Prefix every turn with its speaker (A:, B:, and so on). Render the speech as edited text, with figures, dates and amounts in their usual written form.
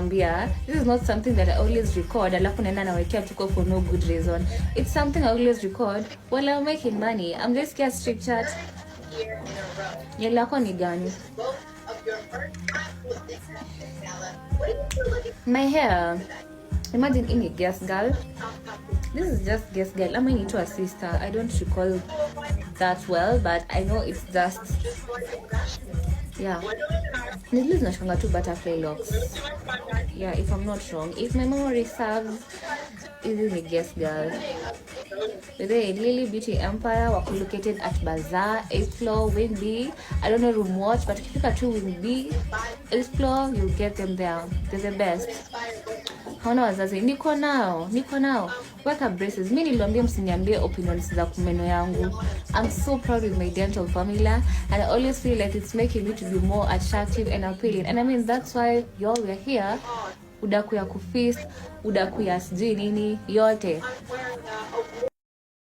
A: nakwambia, this is not something that I always record alafu naenda nawekea tuko for no good reason. It's something I always record while I'm making money. I'm just here strict chat. Yelako ni gani? My hair. Imagine in a guest girl. This is just guest girl. I'm into a sister. I don't recall that well, but I know it's just, yeah. This is not two butterfly locks. Yeah, if I'm not wrong. If my memory serves, this is a guest girl. The Lily Beauty Empire were located at Bazaar, 8th floor, Wing B. I don't know room watch, but if you look at Wing B, 8th floor, you'll get them there. They're the best. Hauna wazazi, niko nao. Weka braces. Mimi niliambia msiniambie opinions za kumeno yangu. I'm so proud with my dental formula, and I always feel like it's making me to be more attractive and appealing. And I mean, that's why y'all were here. Udaku ya kufeast, udaku ya sijui nini, yote.